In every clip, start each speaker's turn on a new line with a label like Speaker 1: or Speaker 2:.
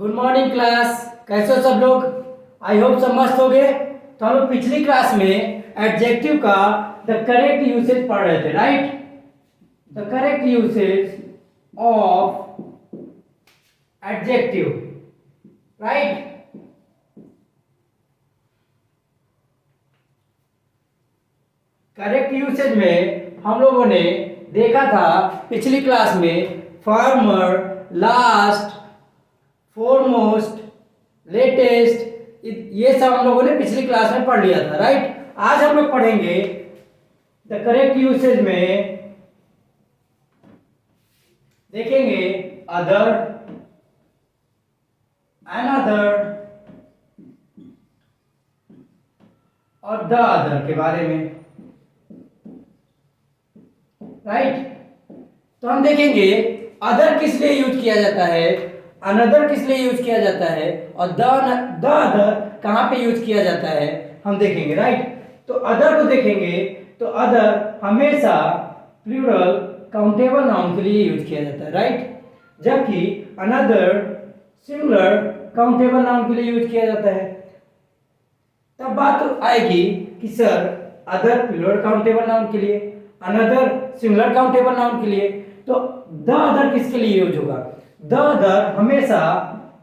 Speaker 1: Good morning class. कैसे हो सब लोग? आई होप सब मस्त हो गए। तो हम लोग पिछली क्लास में एडजेक्टिव का द करेक्ट यूसेज पढ़ रहे थे, right? The correct usage of adjective, right? Correct usage में हम लोगों ने देखा था पिछली क्लास में फार्मर, लास्ट, फोरमोस्ट, लेटेस्ट, ये सब हम लोगों ने पिछली क्लास में पढ़ लिया था, राइट? आज हम लोग पढ़ेंगे द करेक्ट यूसेज में देखेंगे अदर, अनदर और द अदर के बारे में, राइट? तो हम देखेंगे अदर किस लिए यूज किया जाता है, अनदर किस लिए यूज किया जाता है और द अदर कहां पे यूज किया जाता है हम देखेंगे, राइट? तो अदर को देखेंगे तो अदर हमेशा प्लूरल काउंटेबल नाउन के लिए यूज किया जाता है, राइट? जबकि अनदर सिंगुलर काउंटेबल नाउन के लिए यूज किया जाता है। तब बात आएगी कि sir other plural countable noun के लिए, अनदर सिंगुलर काउंटेबल नाउन के लिए, तो द अदर किसके लिए यूज होगा? द अदर हमेशा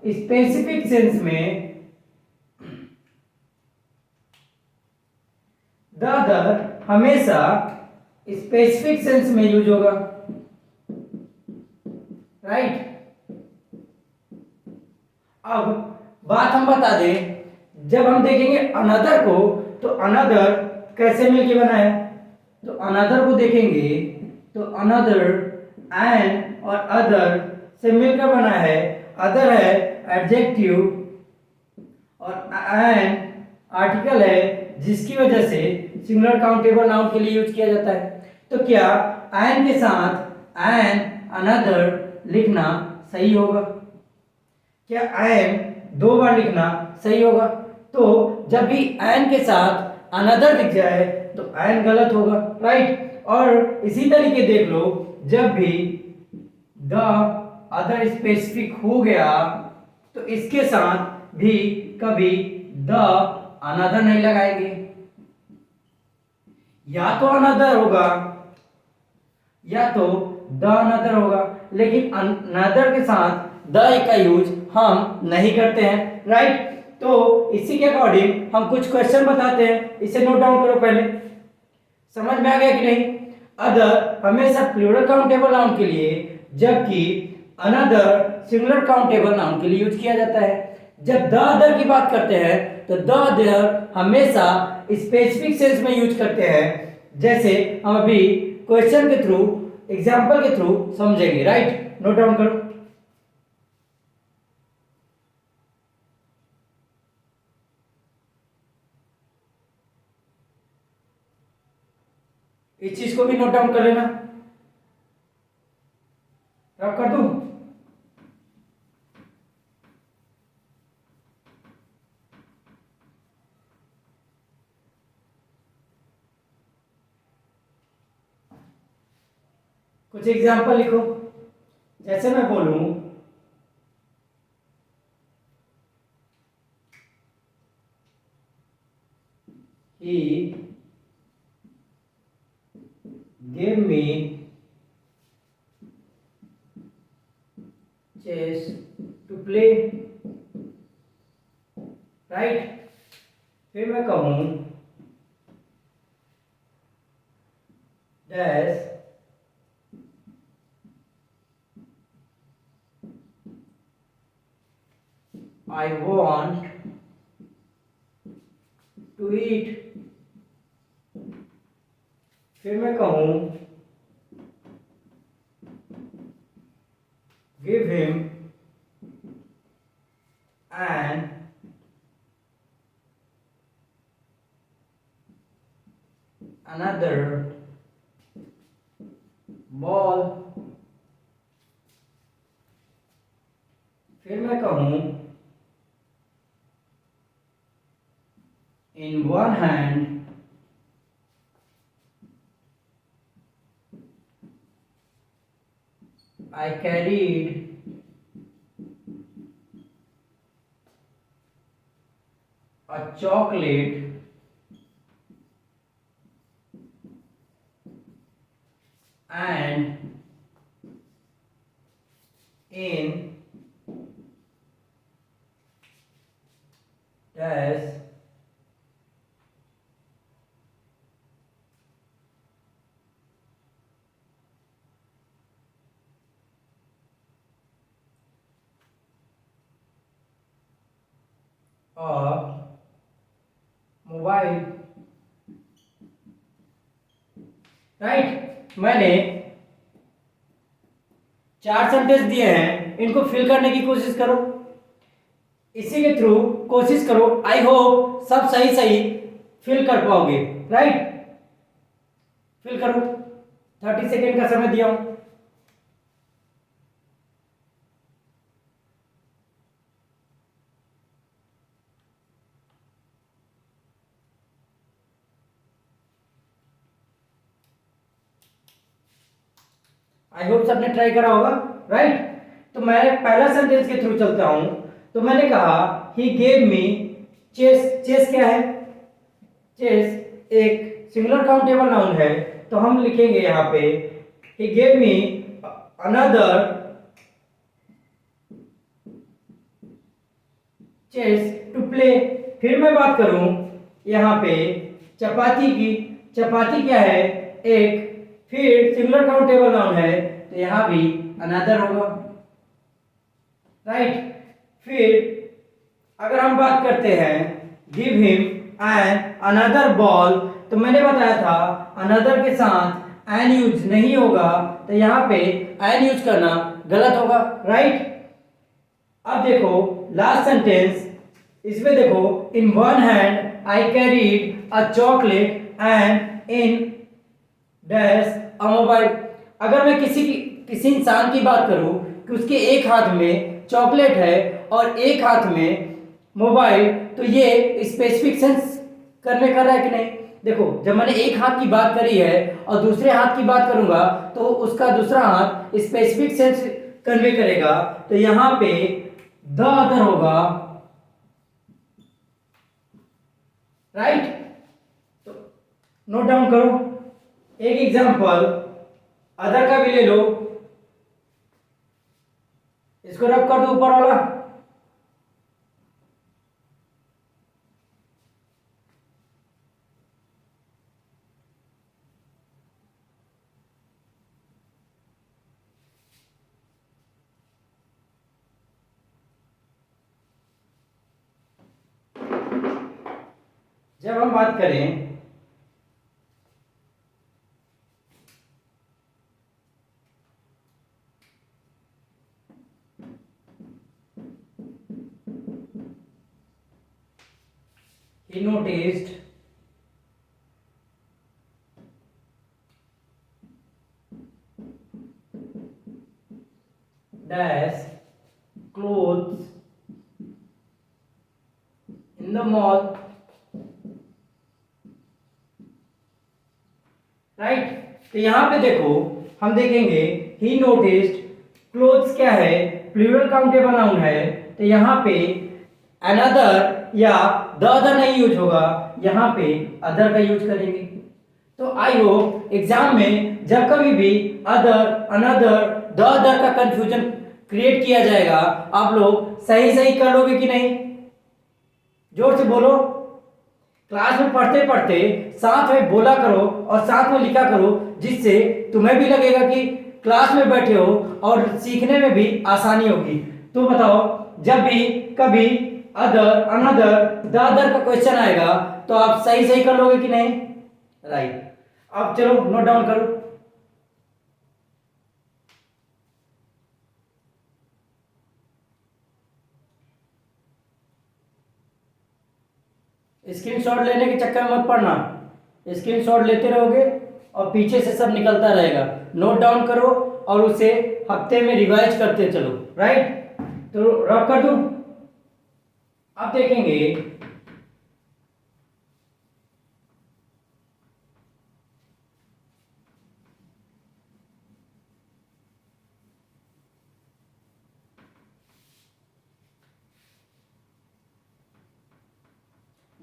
Speaker 1: स्पेसिफिक सेंस में, द अदर हमेशा स्पेसिफिक सेंस में यूज होगा, राइट? अब बात हम बता दें, जब हम देखेंगे अनदर को तो अनदर कैसे मिलके बना है, तो अनदर को देखेंगे तो अनदर एंड और अदर से मिलकर बना है। अदर है एडजेक्टिव और एंड आर्टिकल है, जिसकी वजह से सिंगुलर काउंटेबल नाउन के लिए यूज किया जाता है। तो क्या एंड के साथ एंड अनदर लिखना सही होगा? क्या एंड दो बार लिखना सही होगा? तो जब भी एंड के साथ अनदर दिख जाए तो एंड गलत होगा, राइट? और इसी तरीके देख लो, जब भी द अदर स्पेसिफिक हो गया तो इसके साथ भी कभी द अनदर नहीं लगाएंगे। या तो अनदर होगा या तो द अनदर होगा, लेकिन अनदर के साथ द का यूज हम नहीं करते हैं, राइट? तो इसी के अकॉर्डिंग हम कुछ क्वेश्चन बताते हैं, इसे नोट डाउन करो पहले। समझ में आ गया कि नहीं? अदर हमेशा प्लूरल काउंटेबल नाउन के लिए, जबकि अनदर सिंगुलर काउंटेबल नाउन के लिए यूज किया जाता है। जब द अदर की बात करते हैं तो द अदर हमेशा स्पेसिफिक सेंस में यूज करते हैं, जैसे हम अभी क्वेश्चन के थ्रू, एग्जाम्पल के थ्रू समझेंगे, राइट? नोट डाउन करो। इस चीज को भी नोट डाउन कर लेना। रब कर दूं? कुछ एग्जाम्पल लिखो। जैसे मैं बोलूं he gave me chess to play, right? फिर मैं कहूं dash I want to eat, फिर मैं कहूं give him an another ball, फिर मैं कहूं in one hand I carried a chocolate and in dash a mobile, right. मैंने 4 सेंटेंस दिए हैं, इनको फिल करने की कोशिश करो, इसी के थ्रू कोशिश करो। आई होप सब सही सही फिल कर पाओगे, राइट। फिल करो, 30 सेकेंड का समय दिया हूं। आई होप सबने ट्राई करा होगा, राइट। तो मैं पहला सेंटेंस के थ्रू चलता हूं। तो मैंने कहा he gave me chess. Chess क्या है? चेस एक सिंगुलर काउंटेबल नाउन है, तो हम लिखेंगे यहां पे he gave me another chess to play. फिर मैं बात करूं यहां पे चपाती की। चपाती क्या है? एक फिर सिंगुलर काउंटेबल नाउन है, तो यहां भी अनदर होगा, राइट। फिर अगर हम बात करते हैं give him an another ball, तो मैंने बताया था अनदर के साथ एन यूज नहीं होगा, तो यहां पे एन यूज करना गलत होगा, राइट। अब देखो लास्ट सेंटेंस, इसमें देखो in one hand I carried a chocolate and in dash a mobile. अगर मैं किसी इंसान की बात करूं कि उसके एक हाथ में चॉकलेट है और एक हाथ में मोबाइल, तो ये स्पेसिफिक सेंस करने कर रहा है कि नहीं? देखो जब मैंने एक हाथ की बात करी है और दूसरे हाथ की बात करूंगा, तो उसका दूसरा हाथ स्पेसिफिक सेंस कन्वे करेगा, तो यहां पे द अदर होगा, राइट। तो नोट डाउन करो, एक एग्जांपल अदर का भी ले लो, इसको रब कर दो ऊपर वाला। जब हम बात करें he noticed dash clothes in the mall, right. तो यहां पे देखो हम देखेंगे ही नोटिस्ड, क्लोथ्स क्या है? प्लूरल काउंटेबल नाउन है, तो यहां पे अनदर या द अदर नहीं यूज होगा, यहां पे अदर का यूज करेंगे। तो आई होप एग्जाम में जब कभी भी अदर अनदर द अदर का कंफ्यूजन क्रिएट किया जाएगा, आप लोग सही सही कर लोगे कि नहीं? जोर से बोलो। क्लास में पढ़ते पढ़ते साथ में बोला करो और साथ में लिखा करो, जिससे तुम्हें भी लगेगा कि क्लास में बैठे हो और सीखने में भी आसानी होगी। तो बताओ, जब भी कभी अदर अनदर द अदर का क्वेश्चन आएगा, तो आप सही सही कर लोगे कि नहीं? राइट। अब चलो नोट डाउन करो। स्क्रीनशॉट लेने के चक्कर में मत पड़ना, स्क्रीनशॉट लेते रहोगे और पीछे से सब निकलता रहेगा। नोट डाउन करो और उसे हफ्ते में रिवाइज करते चलो, राइट। तो रब कर दूं, अब देखेंगे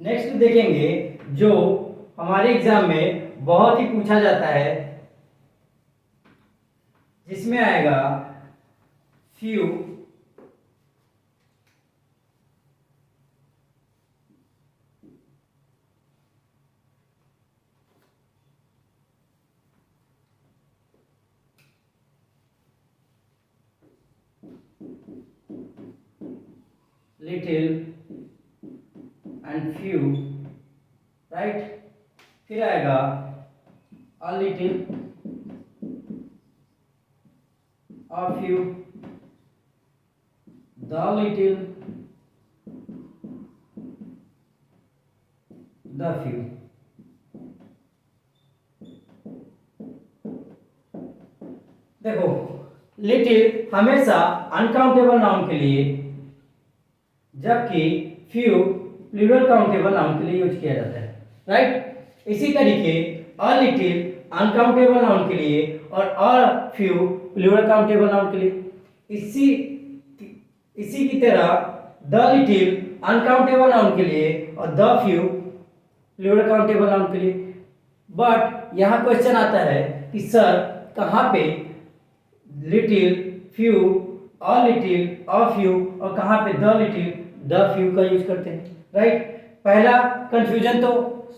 Speaker 1: नेक्स्ट देखेंगे जो हमारे एग्जाम में बहुत ही पूछा जाता है, जिसमें आएगा few, little and few, right. फिर आएगा अ little, a few, the little, the few. देखो, लिटिल हमेशा अनकाउंटेबल नाउन के लिए, जबकि फ्यू प्लूरल काउंटेबल नाउन के लिए यूज किया जाता है, राइट। इसी तरीके अ लिटिल अनकाउंटेबल नाउन के लिए और a few plural countable noun के लिए। इसी की तरह द लिटिल अनकाउंटेबल नाउन के लिए और the few plural countable noun के लिए। बट यहाँ क्वेश्चन आता है कि सर कहाँ पे little, few, a little, a few और कहाँ पे द लिटिल, द फ्यू का यूज करते हैं, राइट। पहला कंफ्यूजन तो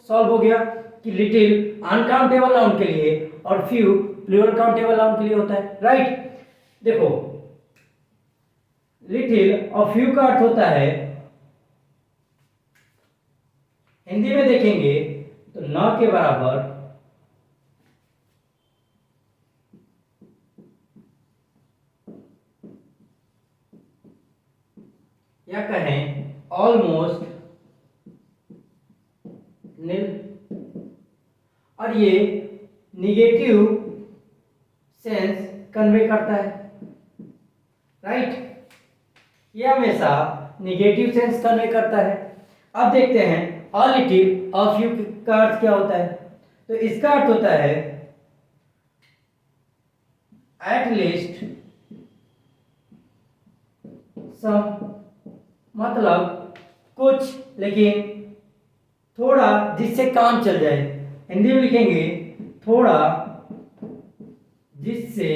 Speaker 1: सॉल्व हो गया कि लिटिल अनकाउंटेबल नाउन के लिए और फ्यू प्लूरल काउंटेबल नाउन के लिए होता है, राइट। देखो, लिटिल और फ्यू का अर्थ होता है, हिंदी में देखेंगे तो न के बराबर, या कहें ऑलमोस्ट नील, और ये निगेटिव सेंस कन्वे करता है, राइट। ये हमेशा निगेटिव सेंस कन्वे करता है। अब देखते हैं अ लिटिल, अ फ्यू का अर्थ क्या होता है। तो इसका अर्थ होता है एट लीस्ट सम, मतलब कुछ, लेकिन थोड़ा जिससे काम चल जाए। हिंदी में लिखेंगे थोड़ा जिससे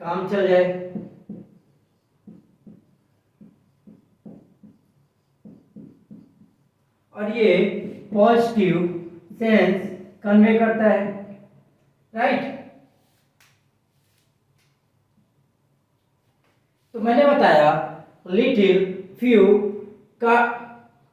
Speaker 1: काम चल जाए। और ये पॉजिटिव सेंस कन्वे करता है, राइट। तो मैंने बताया लिटिल, फ्यू का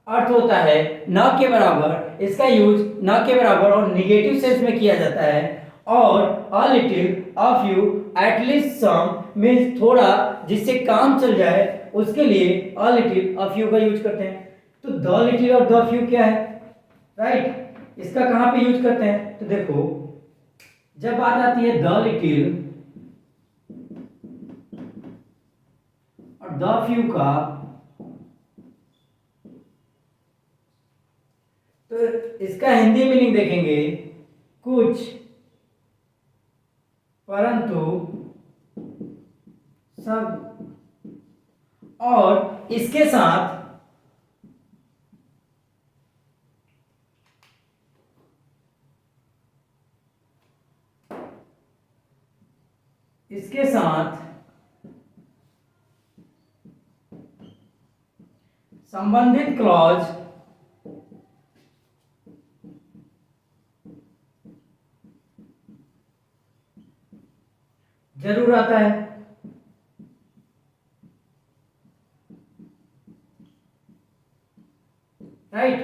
Speaker 1: अर्थ होता है न के बराबर, इसका यूज न के बराबर और निगेटिव सेंस में किया जाता है। और a little, a few, at least some means थोड़ा जिससे काम चल जाए, उसके लिए अ लिटिल, अ फ्यू का यूज करते हैं। तो द लिटिल और द फ्यू क्या है, राइट। इसका कहाँ पे यूज करते हैं, तो देखो जब बात आती है द लिटिल और द फ्यू का, तो इसका हिंदी मीनिंग देखेंगे कुछ परंतु सब, और इसके साथ संबंधित क्लॉज जरूर आता है, राइट।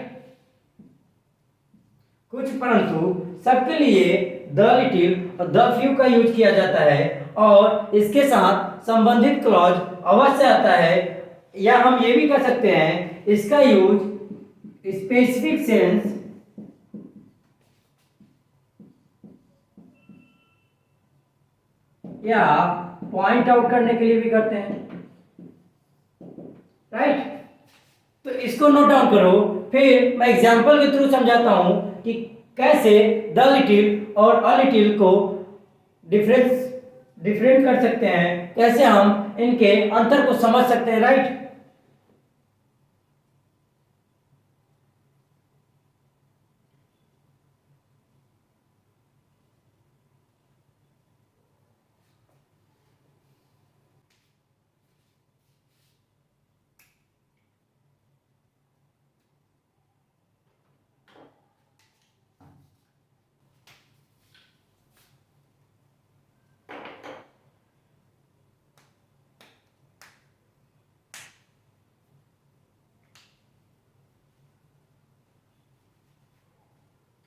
Speaker 1: कुछ परंतु सबके लिए द लिटिल और द फ्यू का यूज किया जाता है, और इसके साथ संबंधित क्लॉज अवश्य आता है। या हम ये भी कर सकते हैं इसका यूज स्पेसिफिक सेंस या पॉइंट आउट करने के लिए भी करते हैं, राइट। तो इसको नोट डाउन करो, फिर मैं एग्जांपल के थ्रू समझाता हूं कि कैसे द लिटिल और अ लिटिल को डिफरेंट कर सकते हैं, कैसे हम इनके अंतर को समझ सकते हैं, राइट।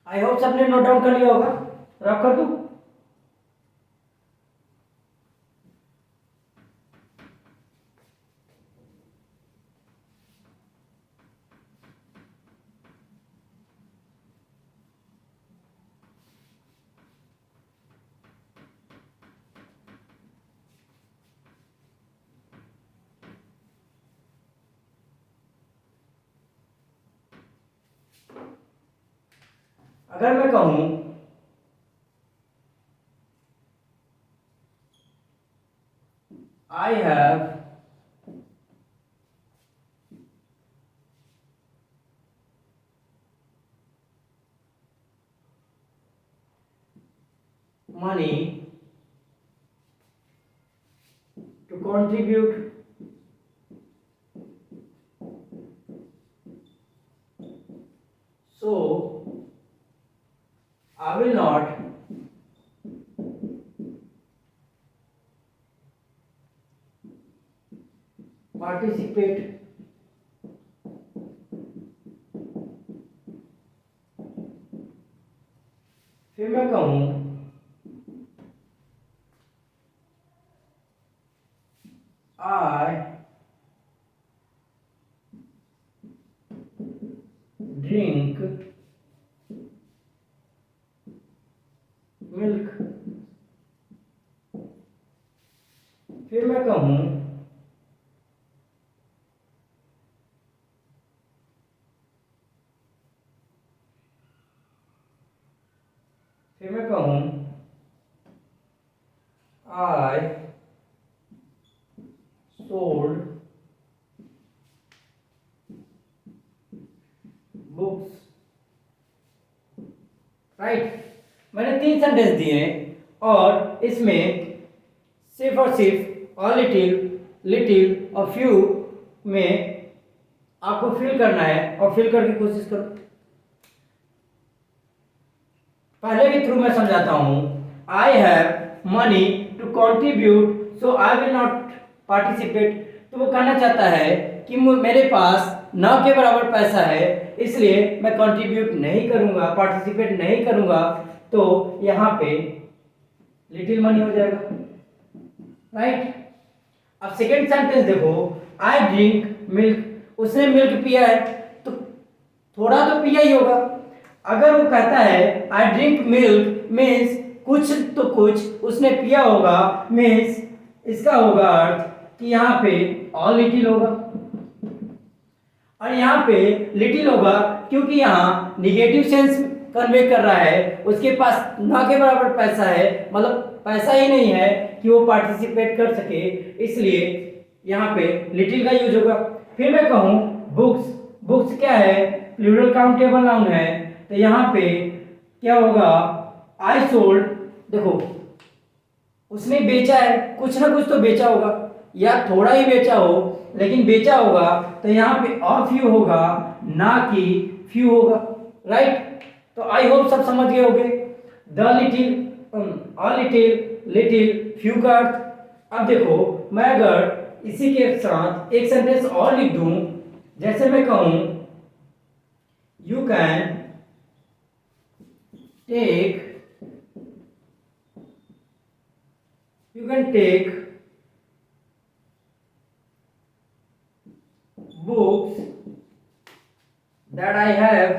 Speaker 1: आई होप सबने नोट डाउन कर लिया होगा। रब कर दूं? अगर मैं कहूं I have money to contribute so I will not participate फिर मैं कहूं I drink milk। फिर मैं कहूं फिर मैं कहूं I sold books। राइट, मैंने 3 सेंटेंस दिए और इसमें सिर्फ और सिर्फ और लिटिल और फ्यू में आपको फिल करना है और फिल करके कोशिश करो। पहले के थ्रू मैं समझाता हूं। I have money to contribute so I will not participate. तो वो कहना चाहता है कि मेरे पास न के बराबर पैसा है, इसलिए मैं कंट्रीब्यूट नहीं करूंगा, पार्टिसिपेट नहीं करूंगा। तो यहाँ पे लिटिल मनी हो जाएगा। राइट, अब सेकेंड सेंटेंस देखो, आई ड्रिंक मिल्क। उसने मिल्क पिया है तो थोड़ा तो पिया ही होगा। अगर वो कहता है आई ड्रिंक मिल्क मीन्स कुछ तो कुछ उसने पिया होगा, मीन्स इसका होगा अर्थ कि यहाँ पे ऑल लिटिल होगा। और यहाँ पे लिटिल होगा क्योंकि यहाँ निगेटिव सेंस कन्वे कर रहा है। उसके पास ना के बराबर पैसा है, मतलब पैसा ही नहीं है कि वो पार्टिसिपेट कर सके, इसलिए यहाँ पे लिटिल का यूज होगा। फिर मैं कहूँ बुक्स। बुक्स क्या है? प्लूरल काउंटेबल नाउन है। तो यहाँ पे क्या होगा? I sold. देखो उसने बेचा है, कुछ ना कुछ तो बेचा होगा, या थोड़ा ही बेचा हो लेकिन बेचा होगा। तो यहाँ पे अ फ्यू होगा, ना कि फ्यू होगा। राइट, तो आई होप सब समझ गए होंगे the little, a little, little, few का अर्थ। अब देखो मैं अगर इसी के साथ एक सेंटेंस और लिख दूं, जैसे मैं कहूं you can take, you can take books that I have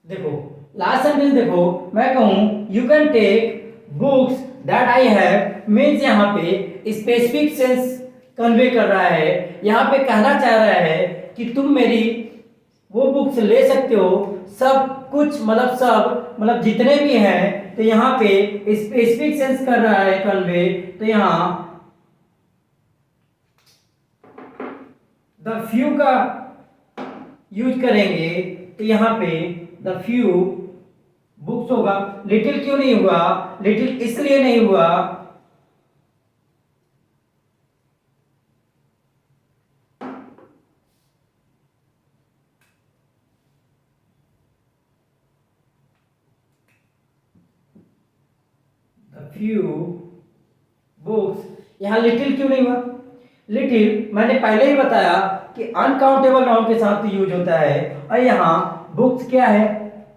Speaker 1: देखो लास्ट सेंटेंस देखो, मैं कहूं you can take books that I have means यहाँ पे स्पेसिफिक सेंस कन्वे कर रहा है। यहाँ पे कहना चाह रहा है कि तुम मेरी वो बुक्स ले सकते हो, सब कुछ मतलब सब मतलब जितने भी हैं। तो यहाँ पे स्पेसिफिक सेंस कर रहा है कन्वे, तो यहाँ द फ्यू का यूज करेंगे। तो यहाँ पे द फ्यू बुक्स होगा। लिटिल क्यों नहीं हुआ? लिटिल इसलिए नहीं हुआ द फ्यू बुक्स, यहाँ लिटिल क्यों नहीं हुआ? लिटिल मैंने पहले ही बताया कि अनकाउंटेबल नाउन के साथ यूज होता है, और यहाँ बुक्स क्या है?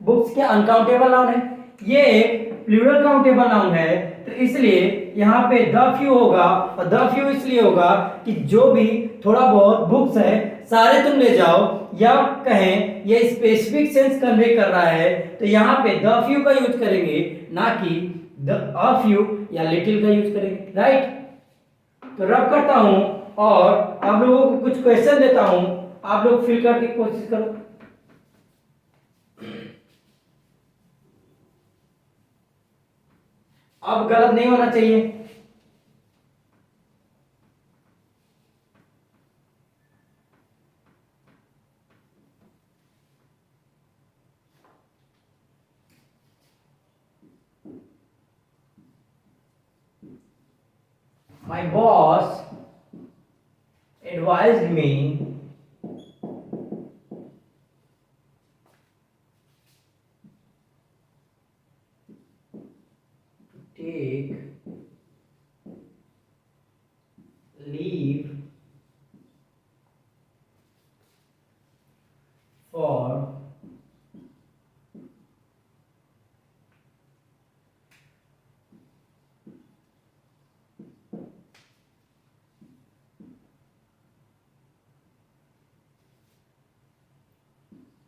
Speaker 1: बुक्स क्या अनकाउंटेबल नाउन है? ये एक प्लूरल काउंटेबल नाउन है, तो इसलिए यहाँ पे द फ्यू होगा, और द फ्यू इसलिए होगा कि जो भी थोड़ा बहुत बुक्स है सारे तुम ले जाओ, या कहें ये स्पेसिफिक सेंस कन्वे कर रहा है, तो यहाँ पे द फ्यू का यूज करेंगे, ना कि द अ फ्यू या लिटिल का यूज करेंगे, राइट? तो रब करता हूं और आप लोगों को कुछ क्वेश्चन देता हूं, आप लोग फिल करके कोशिश करो। अब गलत नहीं होना चाहिए। My boss advised me to take leave for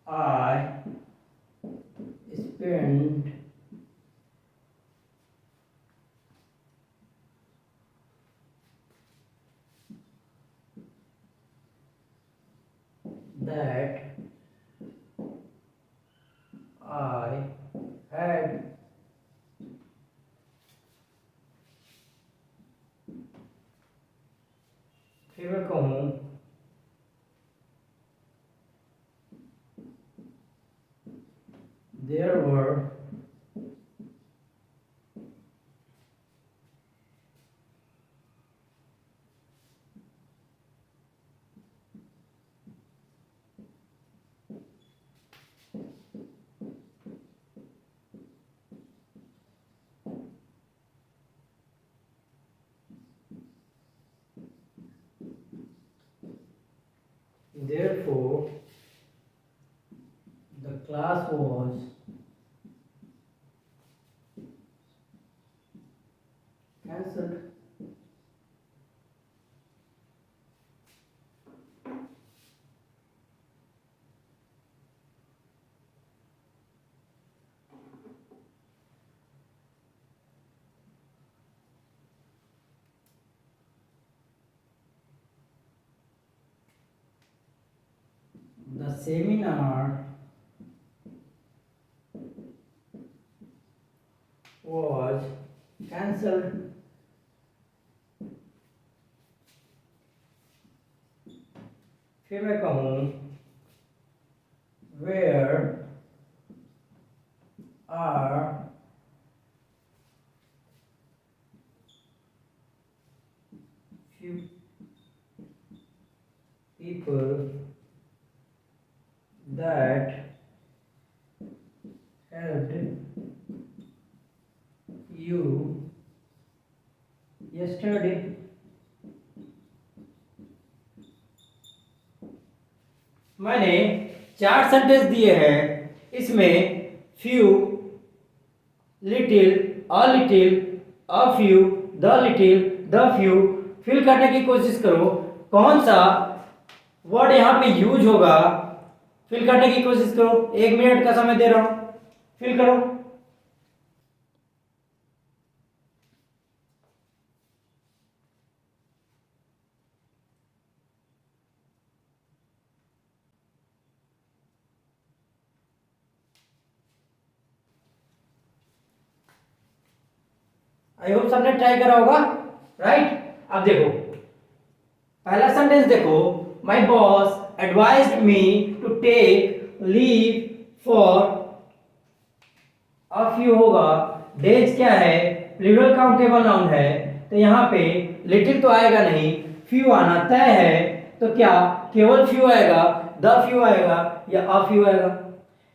Speaker 1: I spent that I had फिर मैं कहूँ there were therefore the class was cancelled. The seminar was cancelled. फिर मैं कहूँ where are few people that helped you yesterday. मैंने 4 sentence दिए हैं, इसमें few, little, a little, a few, the little, the few fill करने की कोशिश करो, कौन सा वर्ड यहाँ पे यूज होगा फिल करने की कोशिश करो। 1 मिनट का समय दे रहा हूं, फिल करो। आई होप सबने ट्राई करा होगा, राइट? अब देखो पहला सेंटेंस देखो, my boss advised me to take leave for a few होगा, डेज क्या है? प्लूरल काउंटेबल नाउन है, तो यहाँ पे लिटिल तो आएगा नहीं, फ्यू आना तय है, तो क्या केवल फ्यू आएगा, द फ्यू आएगा या अ फ्यू आएगा?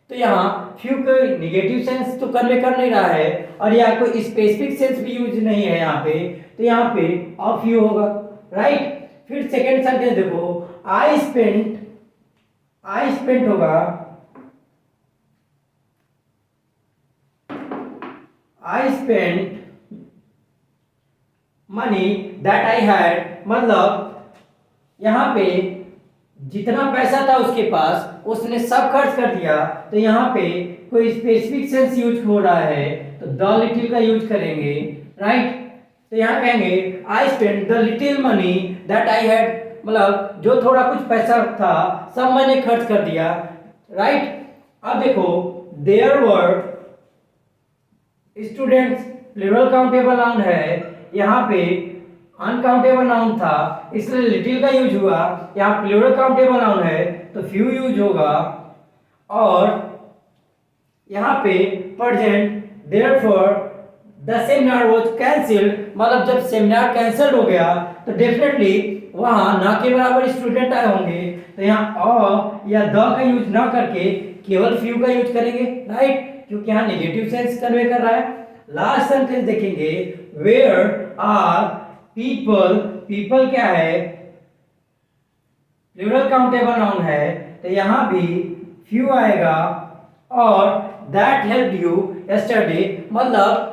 Speaker 1: तो यहाँ फ्यू कोई निगेटिव सेंस तो कन्वे कर नहीं रहा है, और यहाँ कोई स्पेसिफिक सेंस भी यूज नहीं है यहाँ पे, तो यहाँ पे अ फ्यू होगा, राइट। फिर सेकेंड सेंटेंस देखो, आई स्पेंट होगा, I spent money that I had, मतलब यहाँ पे जितना पैसा था उसके पास उसने सब खर्च कर दिया। तो यहाँ पे कोई स्पेसिफिक सेंस यूज हो रहा है तो द लिटिल का यूज करेंगे, राइट। तो यहाँ कहेंगे I spent the little money that I had, मतलब जो थोड़ा कुछ पैसा था सब मैंने खर्च कर दिया, राइट। अब देखो there were students, plural countable noun है, यहाँ पे अनकाउंटेबल नाउन था इसलिए लिटिल का यूज हुआ। यहाँ प्लूरल काउंटेबल नाउन है तो फ्यू यूज होगा। और यहाँ पे present, therefore the seminar was cancelled, मतलब जब सेमिनार कैंसिल हो गया तो डेफिनेटली वहाँ ना के बराबर स्टूडेंट आए होंगे। तो यहाँ अ या द का यूज ना करके केवल फ्यू का यूज करेंगे, राइट, क्योंकि यहाँ नेगेटिव सेंस कन्वे कर रहा है। लास्ट सेंटेंस देखेंगे, वेयर आर पीपल, पीपल क्या है, प्लूरल काउंटेबल नाउन है तो यहाँ भी फ्यू आएगा। और दैट हेल्प यू यस्टरडे, मतलब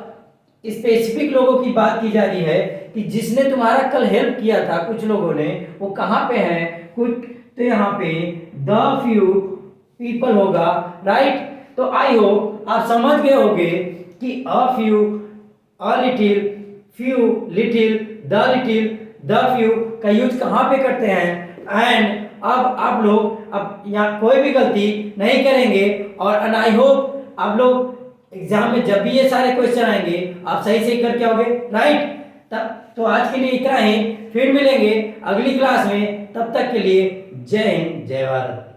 Speaker 1: स्पेसिफिक लोगों की बात की जा रही है कि जिसने तुम्हारा कल हेल्प किया था, कुछ लोगों ने, वो कहाँ पे हैं कुछ, तो यहाँ पे द फ्यू पीपल होगा, राइट। तो आई होप आप समझ गए होंगे कि a few, a little, few, little, the few का यूज कहाँ पे करते हैं। एंड अब आप लोग अब यहाँ कोई भी गलती नहीं करेंगे और आई होप आप लोग एग्जाम में जब भी ये सारे क्वेश्चन आएंगे आप सही सही करके आओगे, राइट। तब तो आज के लिए इतना ही, फिर मिलेंगे अगली क्लास में, तब तक के लिए जय हिंद जय भारत।